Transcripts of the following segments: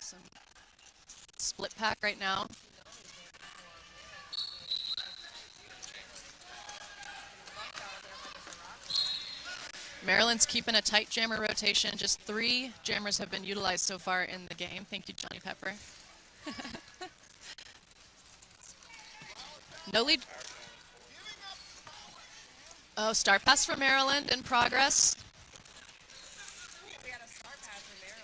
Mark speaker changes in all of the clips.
Speaker 1: Some split pack right now. Maryland's keeping a tight jammer rotation. Just 3 jammers have been utilized so far in the game. Thank you, Johnny Pepper. No lead. Oh, star pass for Maryland in progress.
Speaker 2: We had a star pass for Maryland.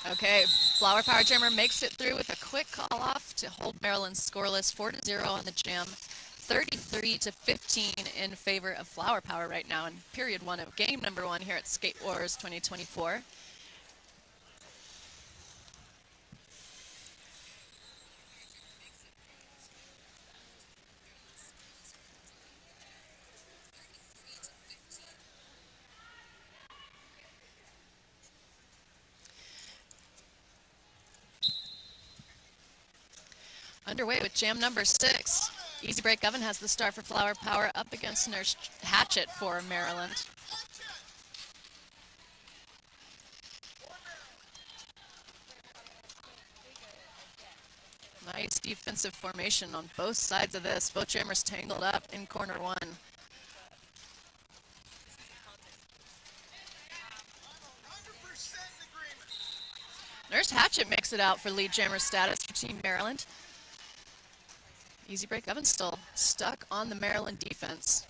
Speaker 2: That is
Speaker 1: Okay, Flower Power Jammer makes it through with a quick call off to hold Maryland scoreless 4-0 on the jam. 33-15 in favor of Flower Power right now in period 1 of game number 1 here at Skate Wars 2024. Underway with jam number 6. Easy Break Oven has the star for Flower Power up against Nurse Hatchet for Maryland. Nice defensive formation on both sides of this. Both jammers tangled up in corner 1. Nurse Hatchet makes it out for lead jammer status for Team Maryland. Easy Break Oven still stuck on the Maryland defense.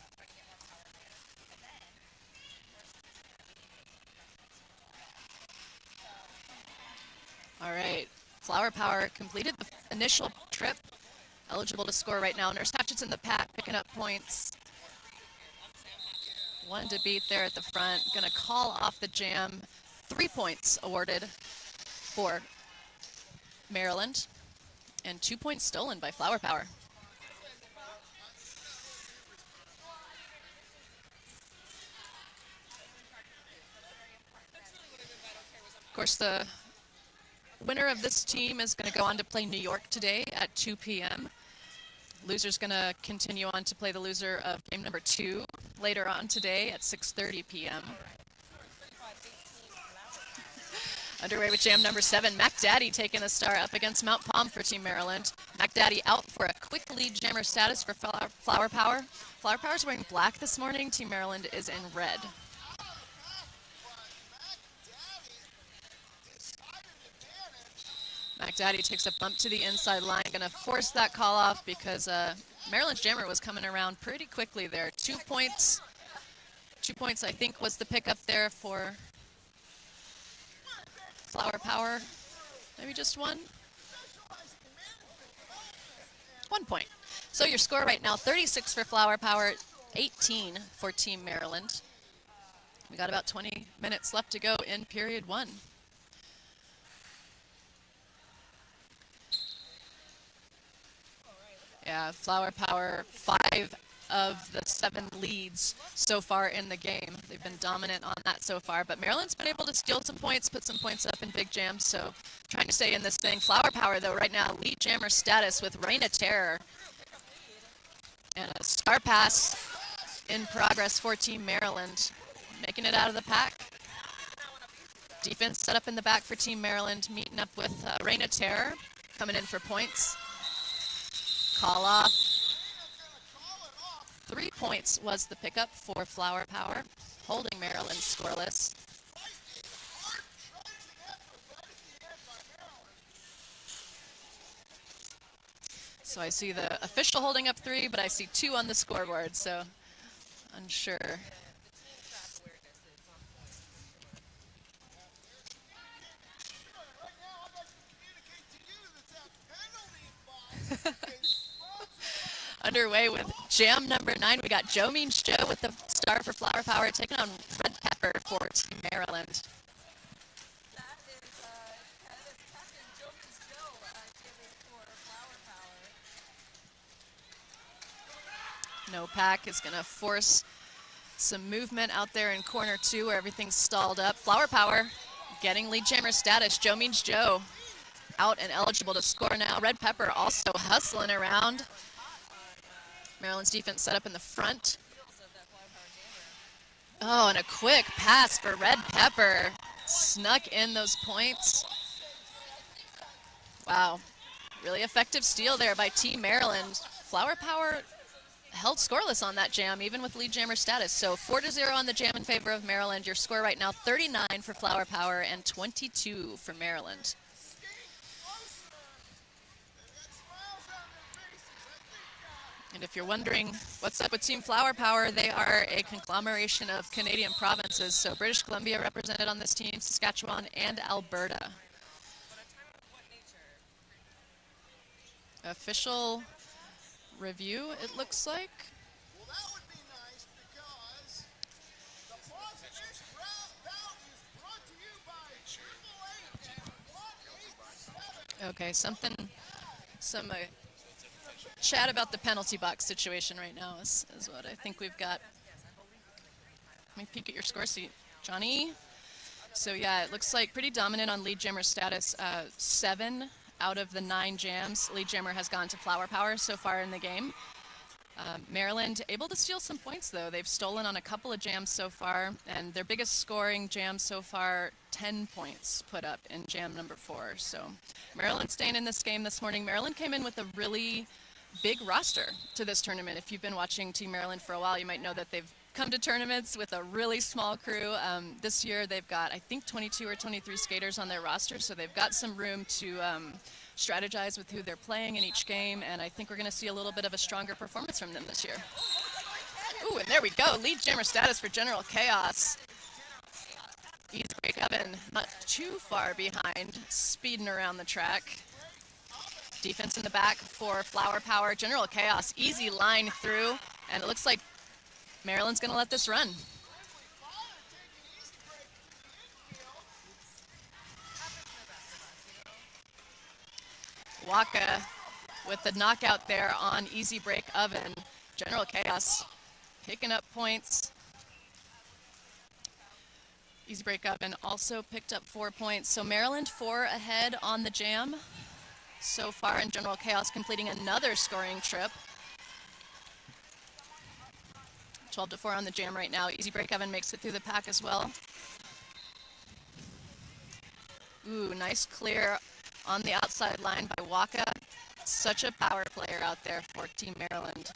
Speaker 1: All right, Flower Power completed the initial trip. Eligible to score right now. Nurse Hatchet's in the pack, picking up points. 1 to beat there at the front. Gonna call off the jam. 3 points awarded for Maryland. And 2 points stolen by Flower Power. Of course, the winner of this team is going to go on to play New York today at 2 p.m. Loser's going to continue on to play the loser of game number 2 later on today at 6:30 p.m. Underway with jam number 7, Mac Daddy taking the star up against Mount Palm for Team Maryland. Mac Daddy out for a quick lead jammer status for Flower Power. Flower Power's wearing black this morning. Team Maryland is in red. Mac Daddy takes a bump to the inside line. Going to force that call off because Maryland's jammer was coming around pretty quickly there. 2 points. 2 points, I think, was the pickup there for Flower Power. Maybe just 1? 1 point. So your score right now, 36 for Flower Power, 18 for Team Maryland. We got about 20 minutes left to go in period 1. Yeah, Flower Power, 5 of the 7 leads so far in the game. They've been dominant on that so far, but Maryland's been able to steal some points, put some points up in big jams, so trying to stay in this thing. Flower Power, though, right now, lead jammer status with Reina Terror. And a star pass in progress for Team Maryland, making it out of the pack. Defense set up in the back for Team Maryland, meeting up with Reina Terror, coming in for points. Call off. 3 points was the pickup for Flower Power, holding Maryland scoreless. So I see the official holding up 3, but I see 2 on the scoreboard, so unsure. Underway with jam number 9. We got Joe Means Joe with the star for Flower Power taking on Red Pepper for Team Maryland.
Speaker 2: That is Captain Joe Means Joe giving for Flower Power.
Speaker 1: No pack is going to force some movement out there in corner 2 where everything's stalled up. Flower Power getting lead jammer status. Joe Means Joe out and eligible to score now. Red Pepper also hustling around. Maryland's defense set up in the front. Oh, and a quick pass for Red Pepper. Snuck in those points. Wow. Really effective steal there by Team Maryland. Flower Power held scoreless on that jam, even with lead jammer status. So 4-0 on the jam in favor of Maryland. Your score right now, 39 for Flower Power and 22 for Maryland. And if you're wondering what's up with Team Flower Power, they are a conglomeration of Canadian provinces. So British Columbia represented on this team, Saskatchewan, and Alberta. Official review, it looks like.
Speaker 3: Well, that would be nice because the positive route is brought to you by Triple H and 187.
Speaker 1: Okay, some chat about the penalty box situation right now is what I think we've got. Let me peek at your score sheet, Johnny. So yeah, it looks like pretty dominant on lead jammer status. 7 out of the 9 jams, lead jammer has gone to Flower Power so far in the game. Maryland able to steal some points though. They've stolen on a couple of jams so far, and their biggest scoring jam so far, 10 points put up in jam number 4. So Maryland staying in this game this morning. Maryland came in with a really big roster to this tournament. If you've been watching Team Maryland for a while, you might know that they've come to tournaments with a really small crew. This year they've got, I think, 22 or 23 skaters on their roster, so they've got some room to strategize with who they're playing in each game, and I think we're going to see a little bit of a stronger performance from them this year. Ooh, and there we go. Lead jammer status for General Chaos. Easy break oven, not too far behind, speeding around the track. Defense in the back for Flower Power. General Chaos, easy line through, and it looks like Maryland's going to let this run. Waka with the knockout there on easy break oven. General Chaos picking up points. Easy break oven also picked up 4 points. So Maryland 4 ahead on the jam so far, and General Chaos completing another scoring trip. 12-4 on the jam right now. Easy break oven makes it through the pack as well. Ooh, nice clear on the outside line by Waka. Such a power player out there for Team Maryland.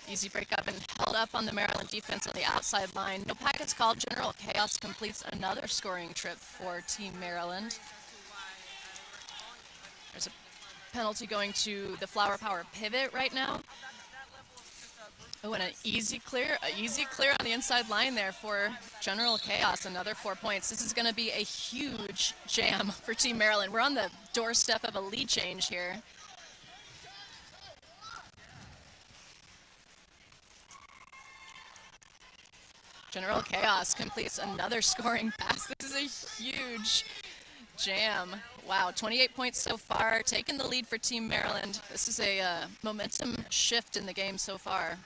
Speaker 1: Easy break up and held up on the Maryland defense on the outside line. No packets called. General Chaos completes another scoring trip for Team Maryland. There's a penalty going to the Flower Power pivot right now. Oh, and an easy clear on the inside line there for General Chaos, another 4 points. This is going to be a huge jam for Team Maryland. We're on the doorstep of a lead change here. General Chaos completes another scoring pass. This is a huge jam. Wow, 28 points so far, taking the lead for Team Maryland. This is a momentum shift in the game so far.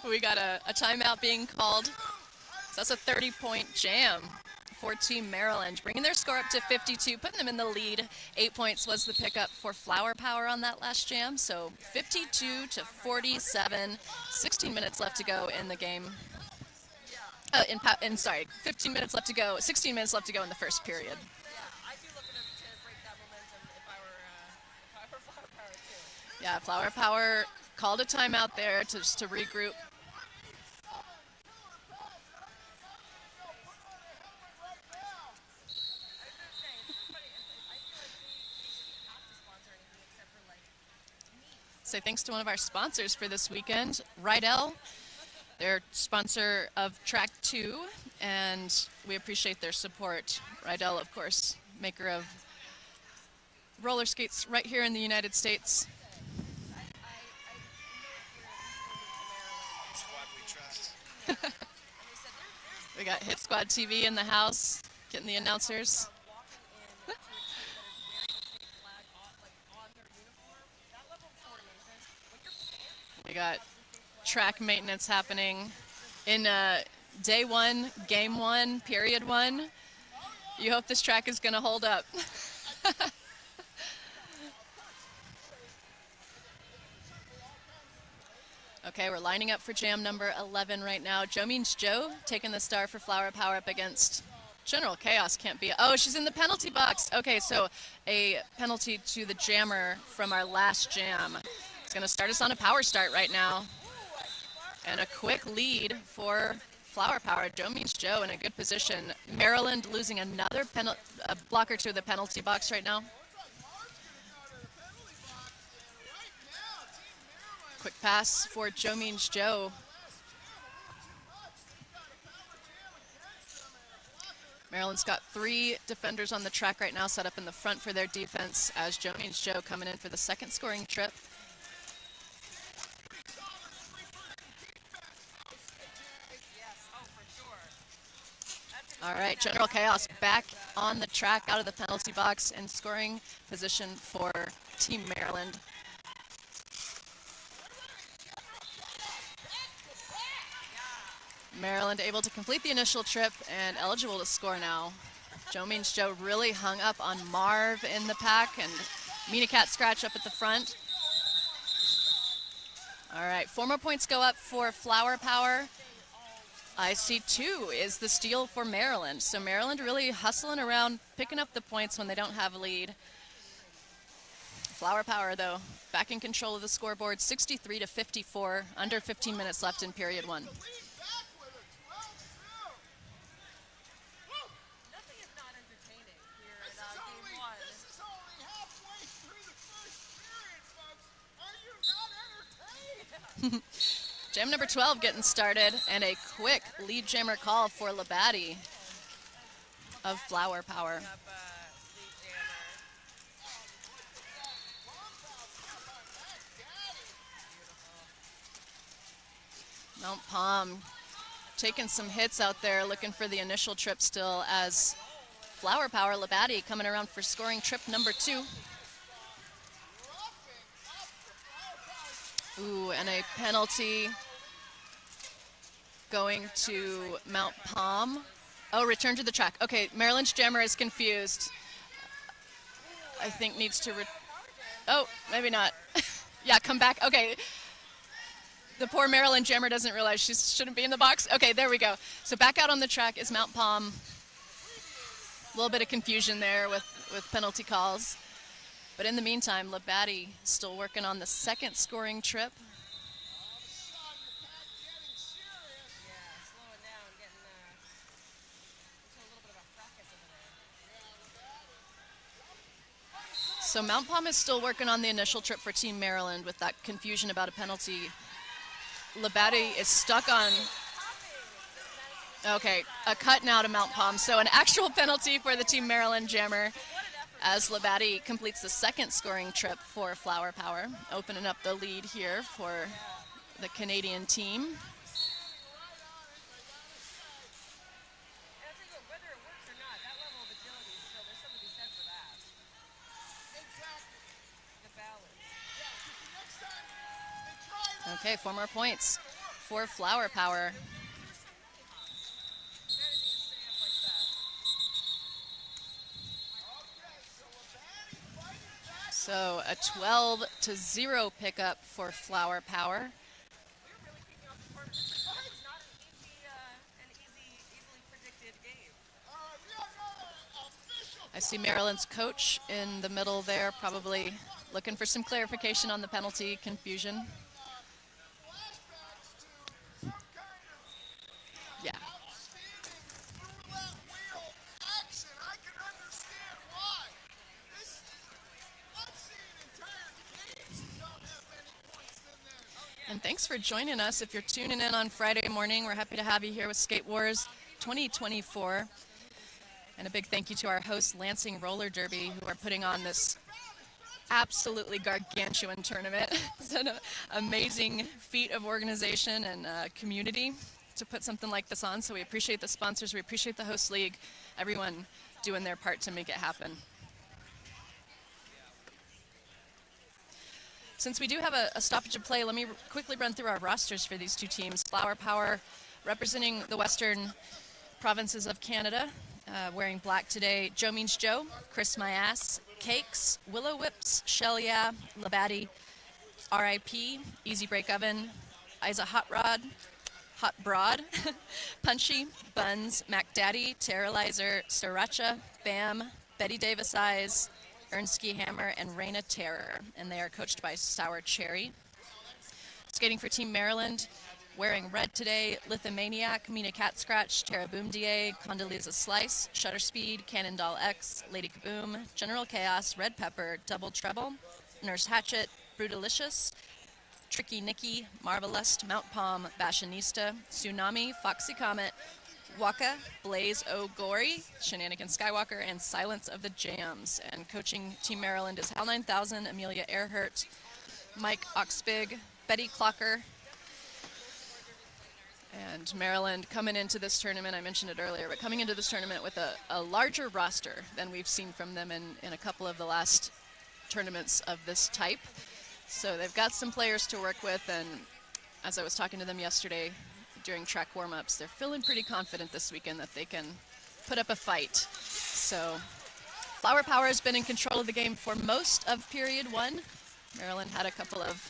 Speaker 1: We got a timeout being called. So that's a 30-point jam for Team Maryland, bringing their score up to 52, putting them in the lead. 8 points was the pickup for Flower Power on that last jam. So 52-47, 16 minutes left to go in the game. 15 minutes left to go, 16 minutes left to go in the first period.
Speaker 2: I'd be looking to break that momentum if I were Flower Power too.
Speaker 1: Yeah, Flower Power called a timeout there just to regroup. Say thanks to one of our sponsors for this weekend, Rydell. They're sponsor of Track 2, and we appreciate their support. Rydell, of course, maker of roller skates right here in the United States. We got Hit Squad TV in the house, getting the announcers. We got track maintenance happening in day one, game one, period one. You hope this track is going to hold up. Okay, we're lining up for jam number 11 right now. Joe Means Joe taking the star for Flower Power up against General Chaos. Can't be. Oh, she's in the penalty box. Okay, so a penalty to the jammer from our last jam. It's going to start us on a power start right now. And a quick lead for Flower Power. Joe Means Joe in a good position. Maryland losing another blocker to the penalty box right now. Quick pass for Joe Means Joe. Maryland's got 3 defenders on the track right now set up in the front for their defense as Joe Means Joe coming in for the second scoring trip. All right, General Chaos back on the track out of the penalty box and scoring position for Team Maryland. Maryland able to complete the initial trip and eligible to score now. Joe Means Joe really hung up on Marv in the pack and Mina Cat Scratch up at the front. All right, 4 more points go up for Flower Power. I see 2 is the steal for Maryland. So Maryland really hustling around, picking up the points when they don't have a lead. Flower Power, though, back in control of the scoreboard, 63-54, under 15 minutes left in period 1. Jam number 12 getting started, and a quick lead jammer call for Labadie of Flower Power. Mount Palm taking some hits out there, looking for the initial trip still as Flower Power, Labadie coming around for scoring trip number 2. Ooh, and a penalty going to Mount Palm. Oh, return to the track. Okay, Maryland's jammer is confused. I think needs to, oh, maybe not. Yeah, come back. Okay. The poor Maryland jammer doesn't realize she shouldn't be in the box. Okay, there we go. So back out on the track is Mount Palm. A little bit of confusion there with penalty calls. But in the meantime, Labadie still working on the second scoring trip. So Mount Palm is still working on the initial trip for Team Maryland with that confusion about a penalty. Labadie is stuck on, okay, a cut now to Mount Palm. So an actual penalty for the Team Maryland jammer as Labadie completes the second scoring trip for Flower Power, opening up the lead here for the Canadian team. Okay, 4 more points for Flower Power. So a 12-0 pickup for Flower Power. I see Maryland's coach in the middle there, probably looking for some clarification on the penalty confusion. Yeah. And thanks for joining us. If you're tuning in on Friday morning, we're happy to have you here with Skate Wars 2024. And a big thank you to our host, Lansing Roller Derby, who are putting on this absolutely gargantuan tournament. It's an amazing feat of organization and community to put something like this on. So we appreciate the sponsors, we appreciate the host league, everyone doing their part to make it happen. Since we do have a stoppage of play, let me quickly run through our rosters for these two teams. Flower Power, representing the western provinces of Canada, wearing black today. Joe Means Joe, Chris My Ass, Cakes, Willow Whips, Shell Yeah, Labaddy, R.I.P., Easy Break Oven, Isa Hot Rod, Hot Broad, Punchy, Buns, Mac Daddy, Terrorizer, Sriracha, Bam, Betty Davis Eyes, Ernski Hammer, and Raina Terror, and they are coached by Sour Cherry. Skating for Team Maryland, wearing red today, Lithomaniac, Mina Cat Scratch, Tara Boom DA, Condoleezza Slice, Shutter Speed, Cannon Doll X, Lady Kaboom, General Chaos, Red Pepper, Double Treble, Nurse Hatchet, Brutalicious, Tricky Nikki, Marvelust, Mount Palm, Fashionista, Tsunami, Foxy Comet, Waka, Blaze O'Gory, Shenanigan Skywalker, and Silence of the Jams. And coaching Team Maryland is Hal 9000, Amelia Earhart, Mike Oxbig, Betty Clocker. And Maryland coming into this tournament, I mentioned it earlier, but coming into this tournament with a larger roster than we've seen from them in a couple of the last tournaments of this type. So they've got some players to work with, and as I was talking to them yesterday during track warm-ups, they're feeling pretty confident this weekend that they can put up a fight. So Flower Power has been in control of the game for most of period one. Maryland had a couple of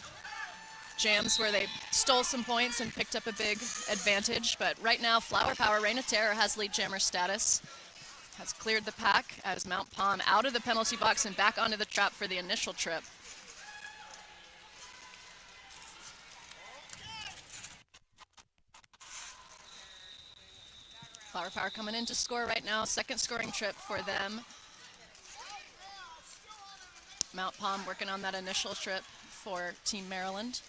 Speaker 1: jams where they stole some points and picked up a big advantage, but right now Flower Power, Raina Terror has lead jammer status, has cleared the pack as Mount Palm out of the penalty box and back onto the trap for the initial trip. Flower Power coming in to score right now. Second scoring trip for them. Mount Palm working on that initial trip for Team Maryland.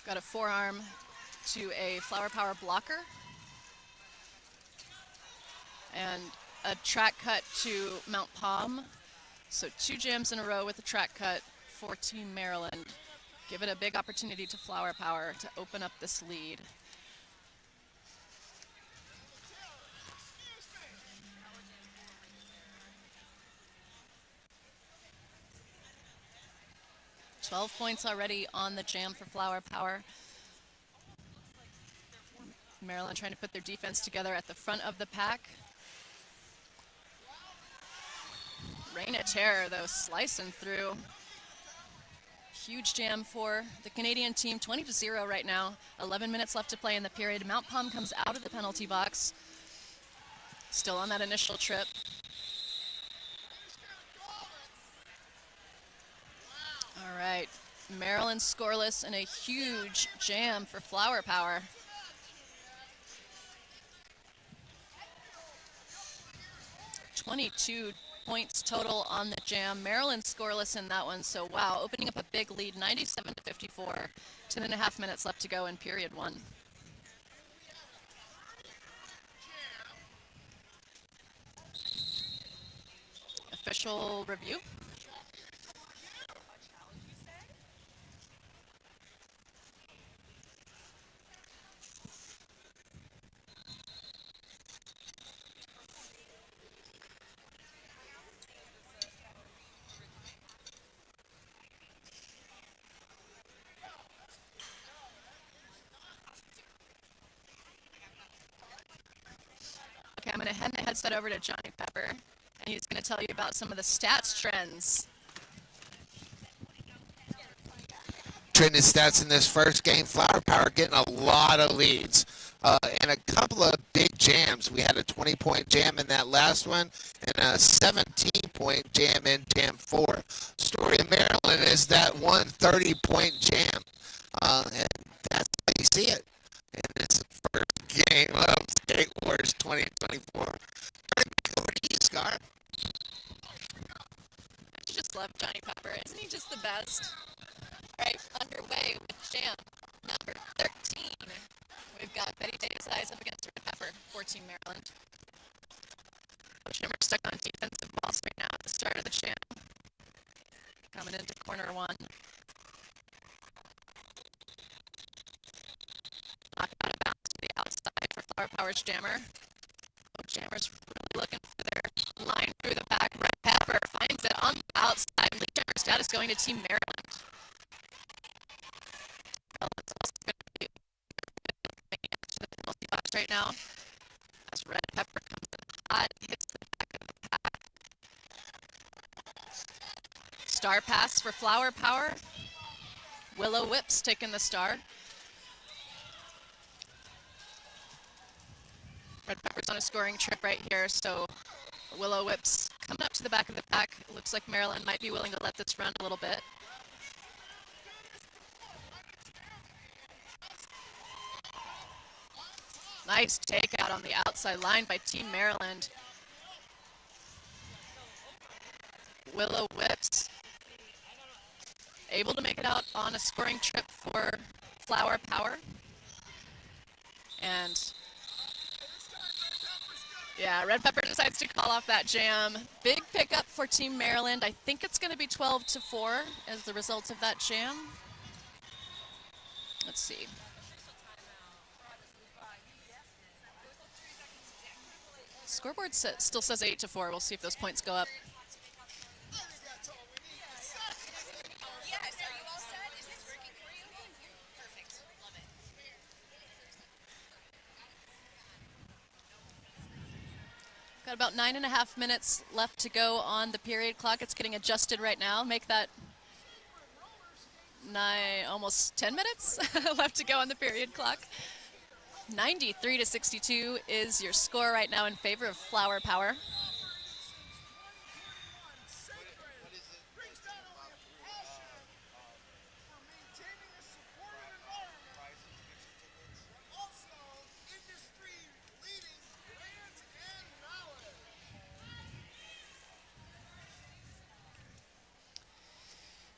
Speaker 1: Got a forearm to a Flower Power blocker. And a track cut to Mount Palm. So 2 jams in a row with the track cut for Team Maryland. Give it a big opportunity to Flower Power to open up this lead. $12 points already on the jam for Flower Power. Maryland trying to put their defense together at the front of the pack. Raina Terror, though, slicing through. Huge jam for the Canadian team, 20-0 right now. 11 minutes left to play in the period. Mount Palm comes out of the penalty box. Still on that initial trip. All right, Maryland scoreless and a huge jam for Flower Power. $22 points total on the jam. Maryland scoreless in that one, so wow, opening up a big lead, 97-54. 10.5 minutes left to go in period one. Official review. Okay, I'm going to hand the headset over to Johnny Pepper, and he's going to tell you about some of the stats trends.
Speaker 4: Trending stats in this first game, Flower Power getting a lot of leads and a couple of big jams. We had a 20-point jam in that last one and a 17-point jam in Jam 4. Story of Maryland is that one 30-point jam, and that's how you see it in this first game of Skate Wars 2024. Turning back over to you, Scar.
Speaker 1: I just love Johnny Pepper. Isn't he just the best? All right, underway with jam number 13. We've got Betty Davis Eyes up against Red Pepper for Team Maryland. Jimmer stuck on defensive balls right now at the start of the jam. Coming into corner one. Knocked out of bounds to the outside for Flower Power's jammer. Oh, jammer's really looking for their line through the back. Red Pepper finds brings it on the outside. Lead jammer status going to Team Maryland. Maryland's also going to be to the penalty box right now as Red Pepper comes in hot, hits the back of the pack. Star pass for Flower Power. Willow Whips taking the star. Red Pepper's on a scoring trip right here, so Willow Whips coming up to the back of the pack. It looks like Maryland might be willing to let this run a little bit. Nice takeout on the outside line by Team Maryland. Willow Whips able to make it out on a scoring trip for Flower Power. And yeah, Red Pepper decides to call off that jam. Big pickup for Team Maryland. I think it's going to be 12-4 as the result of that jam. Let's see. Scoreboard still says 8-4. We'll see if those points go up.
Speaker 2: Yes, are you all set? Is this working for you? Perfect. Love it.
Speaker 1: Got about 9.5 minutes left to go on the period clock. It's getting adjusted right now. Make that almost 10 minutes left to go on the period clock. 93-62 is your score right now in favor of Flower Power.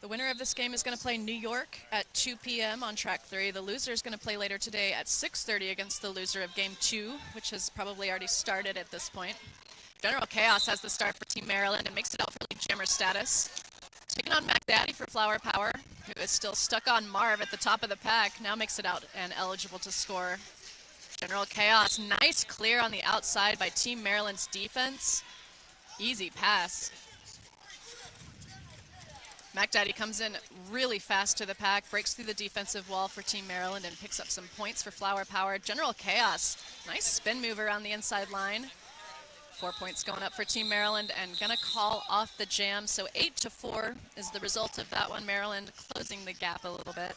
Speaker 1: The winner of this game is going to play New York at 2 p.m. on track 3. The loser is going to play later today at 6:30 against the loser of game 2, which has probably already started at this point. General Chaos has the start for Team Maryland and makes it out for lead jammer status. Taking on Mac Daddy for Flower Power, who is still stuck on Marv at the top of the pack, now makes it out and eligible to score. General Chaos, nice clear on the outside by Team Maryland's defense. Easy pass. Mac Daddy comes in really fast to the pack, breaks through the defensive wall for Team Maryland and picks up some points for Flower Power. General Chaos, nice spin move around the inside line. 4 points going up for Team Maryland and gonna call off the jam. So 8-4 is the result of that one. Maryland closing the gap a little bit.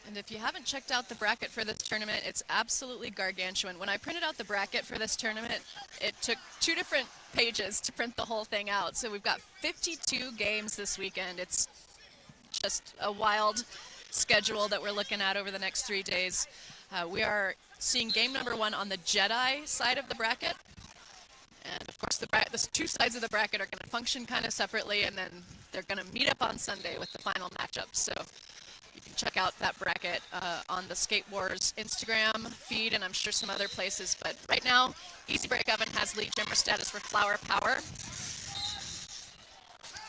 Speaker 1: And if you haven't checked out the bracket for this tournament, it's absolutely gargantuan. When I printed out the bracket for this tournament, it took 2 different pages to print the whole thing out. So we've got 52 games this weekend. It's just a wild schedule that we're looking at over the next 3 days. We are seeing game number 1 on the Jedi side of the bracket. And of course, the 2 sides of the bracket are going to function kind of separately, and then they're going to meet up on Sunday with the final matchup. So you can check out that bracket on the Skate Wars Instagram feed, and I'm sure some other places. But right now, Easy Break Oven has lead jammer status for Flower Power.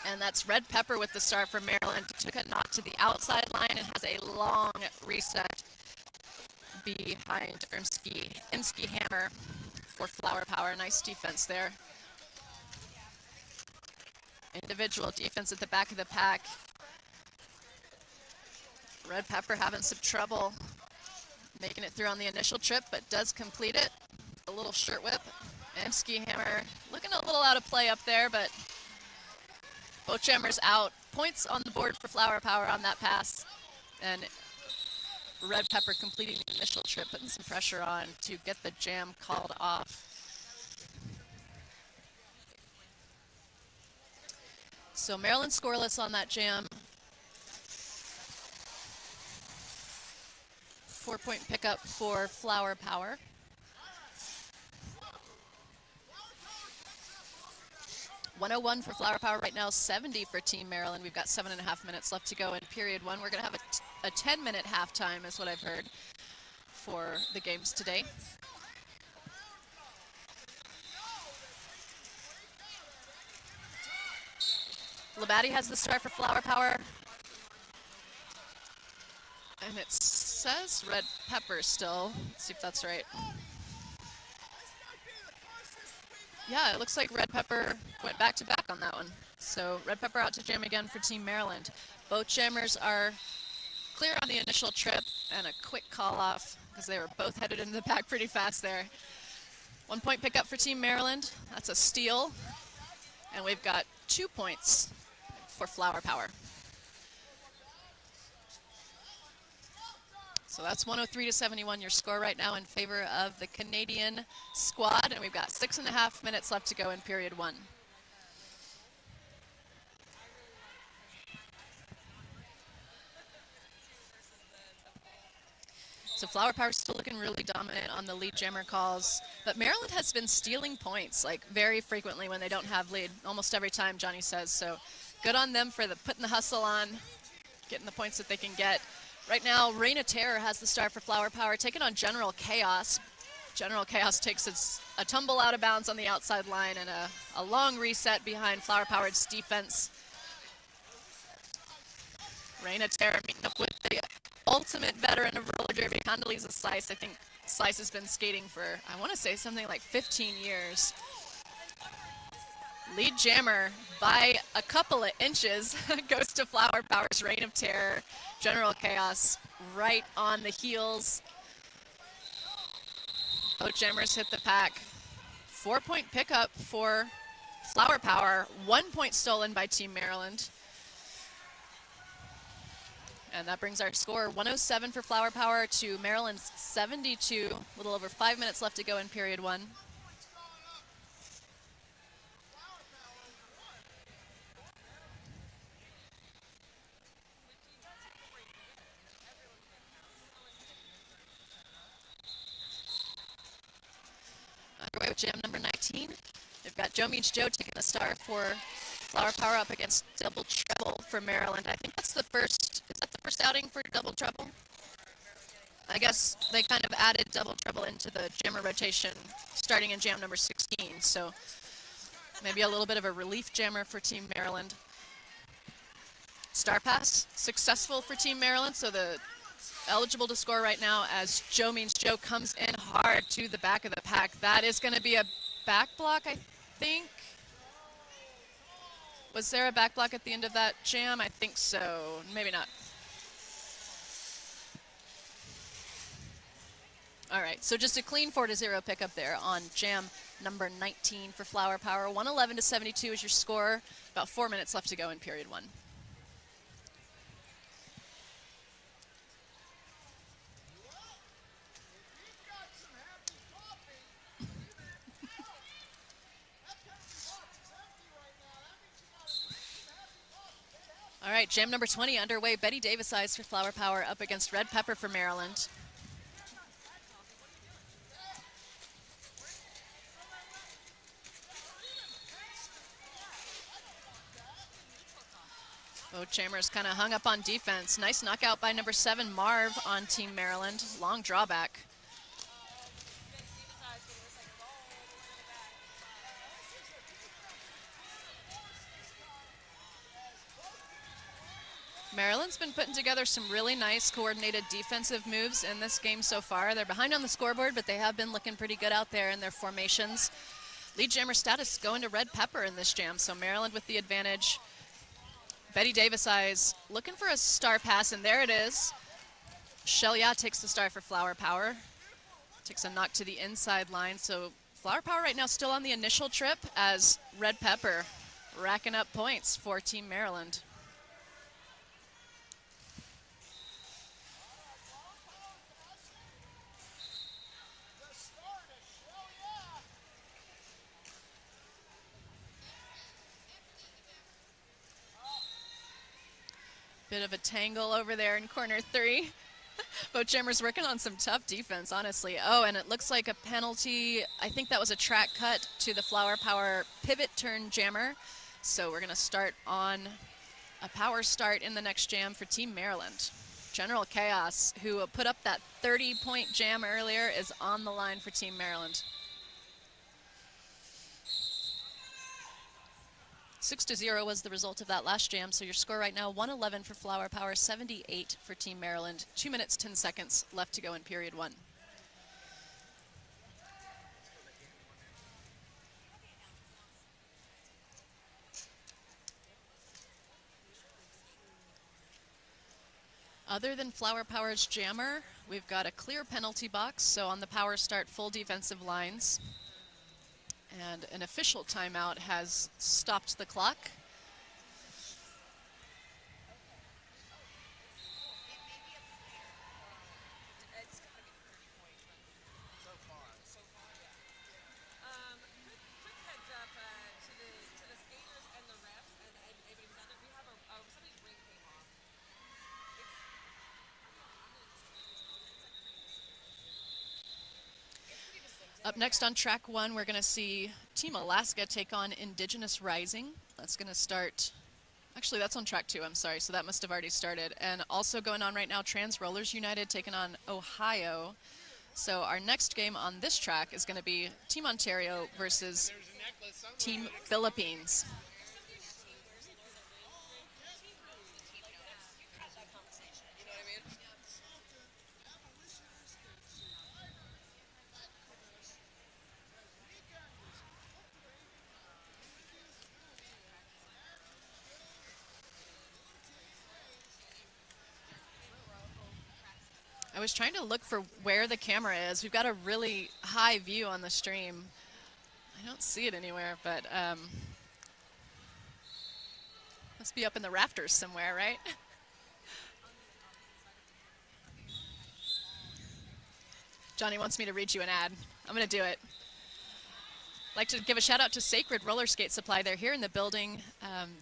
Speaker 1: And that's Red Pepper with the star for Maryland. Took a knot to the outside line and has a long reset behind Imsky Hammer for Flower Power. Nice defense there. Individual defense at the back of the pack. Red Pepper having some trouble making it through on the initial trip, but does complete it. A little shirt whip. Imsky Hammer looking a little out of play up there, but both jammers out. Points on the board for Flower Power on that pass. And Red Pepper completing the initial trip, putting some pressure on to get the jam called off. So Maryland scoreless on that jam. 4-point pickup for Flower Power. .101 for Flower Power right now, 70 for Team Maryland. We've got 7.5 minutes left to go in period 1. We're going to have a 10-minute halftime is what I've heard for the games today. Labadie has the start for Flower Power. And it says Red Pepper still. Let's see if that's right. Yeah, it looks like Red Pepper went back to back on that one. So Red Pepper out to jam again for Team Maryland. Both jammers are clear on the initial trip, and a quick call off because they were both headed into the pack pretty fast there. 1 point pickup for Team Maryland. That's a steal. And we've got 2 points for Flower Power. So that's 103-71, your score right now in favor of the Canadian squad. And we've got 6.5 minutes left to go in period 1. So Flower Power's still looking really dominant on the lead jammer calls, but Maryland has been stealing points like very frequently when they don't have lead, almost every time, Johnny says. So good on them for putting the hustle on, getting the points that they can get. Right now, Reign of Terror has the start for Flower Power, taking on General Chaos. General Chaos takes a tumble out of bounds on the outside line and a long reset behind Flower Power's defense. Reign of Terror meeting up with the ultimate veteran of roller derby, Condoleezza Slice. I think Slice has been skating for, I want to say something like 15 years. Lead jammer by a couple of inches goes to Flower Power's Reign of Terror. General Chaos right on the heels. Both jammers hit the pack. 4 point pickup for Flower Power. 1 point stolen by Team Maryland. And that brings our score 107 for Flower Power to Maryland's 72. A little over 5 minutes left to go in period 1. Underway with jam number 19. They've got Joe Means Joe taking the star for Flower Power up against Double Treble for Maryland. I think that's the first, is that the first outing for Double Treble? I guess they kind of added Double Treble into the jammer rotation starting in jam number 16. So maybe a little bit of a relief jammer for Team Maryland. Star Pass successful for Team Maryland. So the eligible to score right now as Joe Means Joe comes in hard to the back of the pack. That is going to be a back block, I think. Was there a back block at the end of that jam? I think so. Maybe not. All right, so just a clean 4-0 pickup there on jam number 19 for Flower Power. 111-72 is your score. About 4 minutes left to go in period 1. All right, jam number 20 underway. Betty Davis Eyes for Flower Power up against Red Pepper for Maryland. Both jammers kind of hung up on defense. Nice knockout by number 7, Marv, on Team Maryland. Long drawback. Maryland's been putting together some really nice coordinated defensive moves in this game so far. They're behind on the scoreboard, but they have been looking pretty good out there in their formations. Lead jammer status going to Red Pepper in this jam, so Maryland with the advantage. Betty Davis Eyes looking for a star pass, and there it is. Shelia takes the star for Flower Power. Takes a knock to the inside line, so Flower Power right now still on the initial trip as Red Pepper racking up points for Team Maryland. Bit of a tangle over there in corner 3. Both jammers working on some tough defense, honestly. Oh, and it looks like a penalty. I think that was a track cut to the Flower Power pivot turn jammer. So we're going to start on a power start in the next jam for Team Maryland. General Chaos, who put up that 30-point jam earlier, is on the line for Team Maryland. 6-0 was the result of that last jam, so your score right now, 111 for Flower Power, 78 for Team Maryland. 2 minutes, 10 seconds left to go in period 1. Other than Flower Power's jammer, we've got a clear penalty box, so on the power start, full defensive lines. And an official timeout has stopped the clock.
Speaker 2: It's gotta be 30 points. So far. So far, yeah. Quick heads up to the skaters and the refs and everybody who's out there. We have somebody's ring came off.
Speaker 1: Up next on track 1, we're going to see Team Alaska take on Indigenous Rising. That's going to start, actually that's on track 2, I'm sorry, so that must have already started. And also going on right now, Trans Rollers United taking on Ohio. So our next game on this track is going to be Team Ontario versus Team Philippines. I was trying to look for where the camera is. We've got a really high view on the stream. I don't see it anywhere, but must be up in the rafters somewhere, right? Johnny wants me to read you an ad. I'm going to do it. I'd like to give a shout out to Sacred Roller Skate Supply. They're here in the building.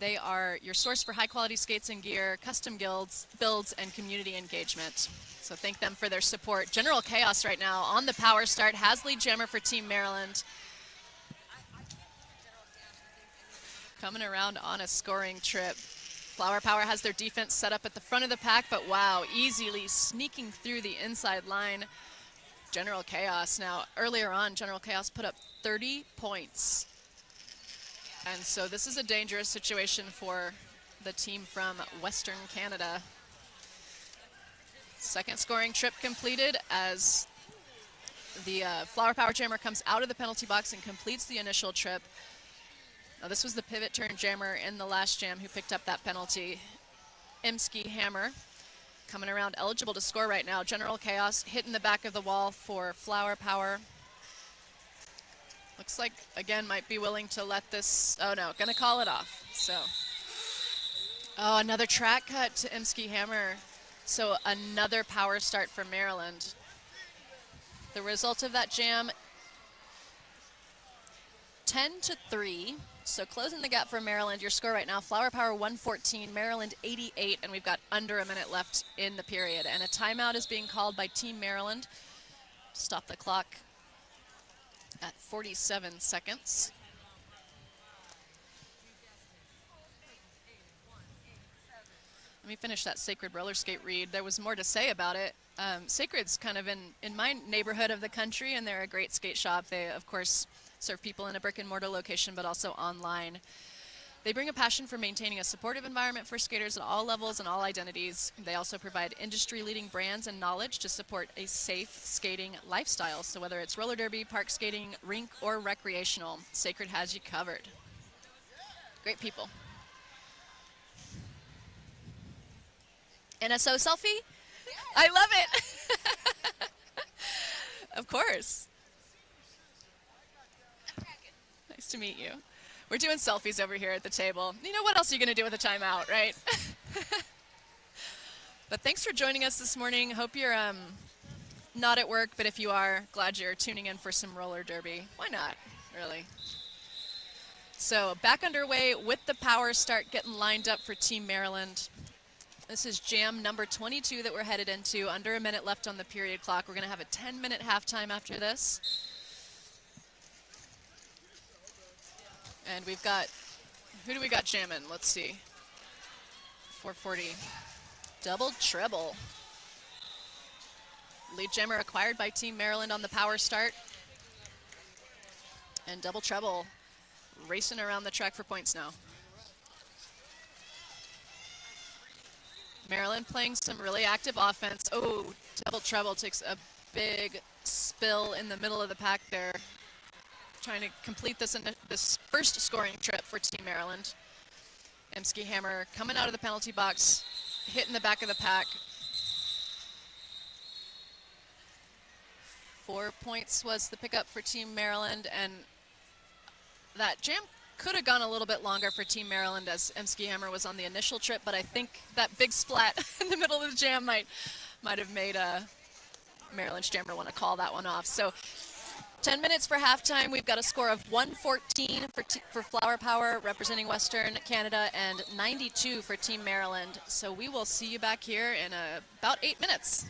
Speaker 1: They are your source for high quality skates and gear, custom builds, and community engagement. So thank them for their support. General Chaos right now on the power start has lead jammer for Team Maryland. Coming around on a scoring trip. Flower Power has their defense set up at the front of the pack, but wow, easily sneaking through the inside line. General Chaos now, earlier on, General Chaos put up 30 points. And so this is a dangerous situation for the team from Western Canada. Second scoring trip completed as the Flower Power jammer comes out of the penalty box and completes the initial trip. Now this was the pivot turn jammer in the last jam who picked up that penalty. Imsky Hammer coming around eligible to score right now. General Chaos hitting the back of the wall for Flower Power. Looks like, again, might be willing to let this, oh no, gonna call it off, so. Oh, another track cut to Imsky Hammer. So another power start for Maryland. The result of that jam, 10-3. So closing the gap for Maryland. Your score right now, Flower Power 114, Maryland 88, and we've got under a minute left in the period. And a timeout is being called by Team Maryland. Stop the clock at 47 seconds. Let me finish that Sacred Roller Skate read. There was more to say about it. Sacred's kind of in my neighborhood of the country, and they're a great skate shop. They, of course, serve people in a brick and mortar location, but also online. They bring a passion for maintaining a supportive environment for skaters at all levels and all identities. They also provide industry-leading brands and knowledge to support a safe skating lifestyle. So whether it's roller derby, park skating, rink, or recreational, Sacred has you covered. Great people. NSO selfie? I love it. Of course. Nice to meet you. We're doing selfies over here at the table. You know, what else are you going to do with a timeout, right? But thanks for joining us this morning. Hope you're not at work, but if you are, glad you're tuning in for some roller derby. Why not, really? So back underway with the power start getting lined up for Team Maryland. This is jam number 22 that we're headed into. Under a minute left on the period clock. We're going to have a 10-minute halftime after this. And we've got, who do we got jamming? Let's see. 440. Double treble. Lead jammer acquired by Team Maryland on the power start. And double treble racing around the track for points now. Maryland playing some really active offense. Oh, double treble takes a big spill in the middle of the pack there. Trying to complete this first scoring trip for Team Maryland. Imsky Hammer coming out of the penalty box, hitting the back of the pack. 4 points was the pickup for Team Maryland, and that jam could have gone a little bit longer for Team Maryland as Emsky Hammer was on the initial trip, but I think that big splat in the middle of the jam might have made Maryland's jammer want to call that one off. So 10 minutes for halftime. We've got a score of 114 for Flower Power representing Western Canada and 92 for Team Maryland. So we will see you back here in about 8 minutes.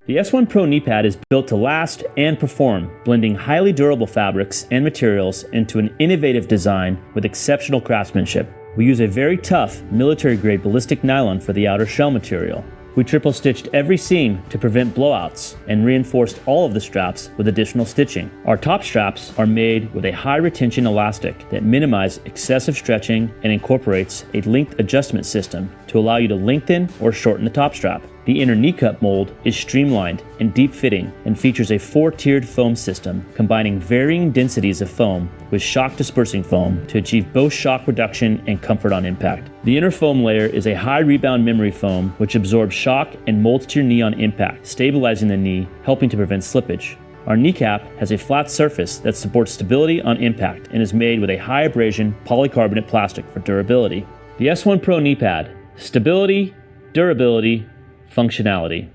Speaker 5: The S1 Pro knee pad is built to last and perform, blending highly durable fabrics and materials into an innovative design with exceptional craftsmanship. We use a very tough, military-grade ballistic nylon for the outer shell material. We triple-stitched every seam to prevent blowouts and reinforced all of the straps with additional stitching. Our top straps are made with a high-retention elastic that minimizes excessive stretching and incorporates a length adjustment system to allow you to lengthen or shorten the top strap. The inner knee cup mold is streamlined and deep-fitting and features a 4-tiered foam system combining varying densities of foam with shock-dispersing foam to achieve both shock reduction and comfort on impact. The inner foam layer is a high-rebound memory foam which absorbs shock and molds to your knee on impact, stabilizing the knee, helping to prevent slippage. Our kneecap has a flat surface that supports stability on impact and is made with a high abrasion polycarbonate plastic for durability. The S1 Pro knee pad: stability, durability, functionality.